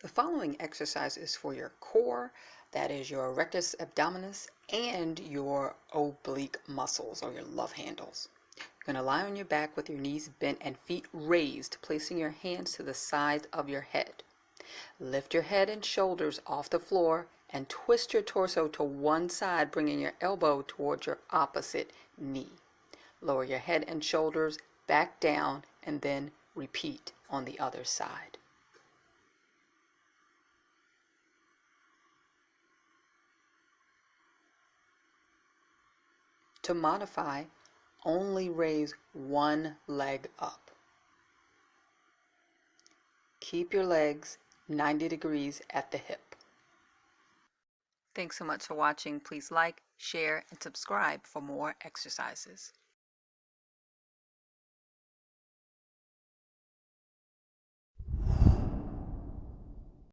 The following exercise is for your core, that is your rectus abdominis, and your oblique muscles or your love handles. You're going to lie on your back with your knees bent and feet raised, placing your hands to the sides of your head. Lift your head and shoulders off the floor and twist your torso to one side, bringing your elbow towards your opposite knee. Lower your head and shoulders back down and then repeat on the other side. To modify, only raise one leg up. Keep your legs 90 degrees at the hip. Thanks so much for watching. Please like, share, and subscribe for more exercises.